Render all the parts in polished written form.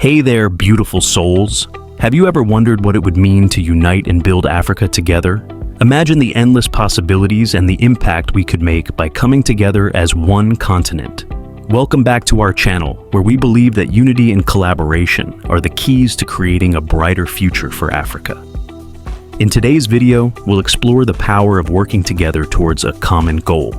Hey there, beautiful souls. Have you ever wondered what it would mean to unite and build Africa together? Imagine the endless possibilities and the impact we could make by coming together as one continent. Welcome back to our channel, where we believe that unity and collaboration are the keys to creating a brighter future for Africa. In today's video, we'll explore the power of working together towards a common goal.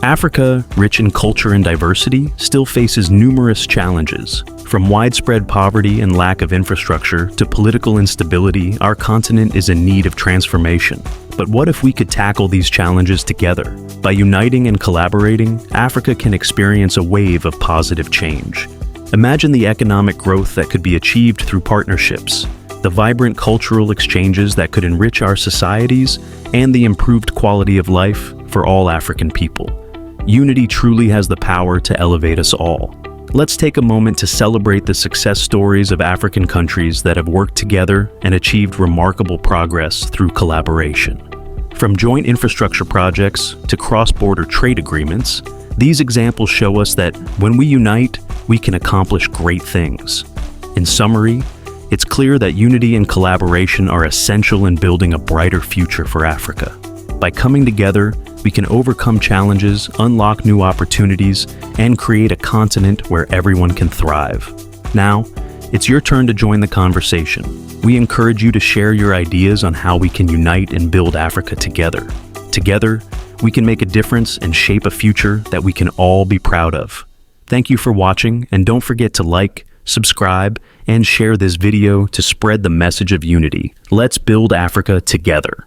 Africa, rich in culture and diversity, still faces numerous challenges. From widespread poverty and lack of infrastructure to political instability, our continent is in need of transformation. But what if we could tackle these challenges together? By uniting and collaborating, Africa can experience a wave of positive change. Imagine the economic growth that could be achieved through partnerships, the vibrant cultural exchanges that could enrich our societies, and the improved quality of life for all African people. Unity truly has the power to elevate us all. Let's take a moment to celebrate the success stories of African countries that have worked together and achieved remarkable progress through collaboration. From joint infrastructure projects to cross-border trade agreements, these examples show us that when we unite, we can accomplish great things. In summary, it's clear that unity and collaboration are essential in building a brighter future for Africa. By coming together, we can overcome challenges, unlock new opportunities, and create a continent where everyone can thrive. Now, it's your turn to join the conversation. We encourage you to share your ideas on how we can unite and build Africa together. Together, we can make a difference and shape a future that we can all be proud of. Thank you for watching, and don't forget to like, subscribe, and share this video to spread the message of unity. Let's build Africa together.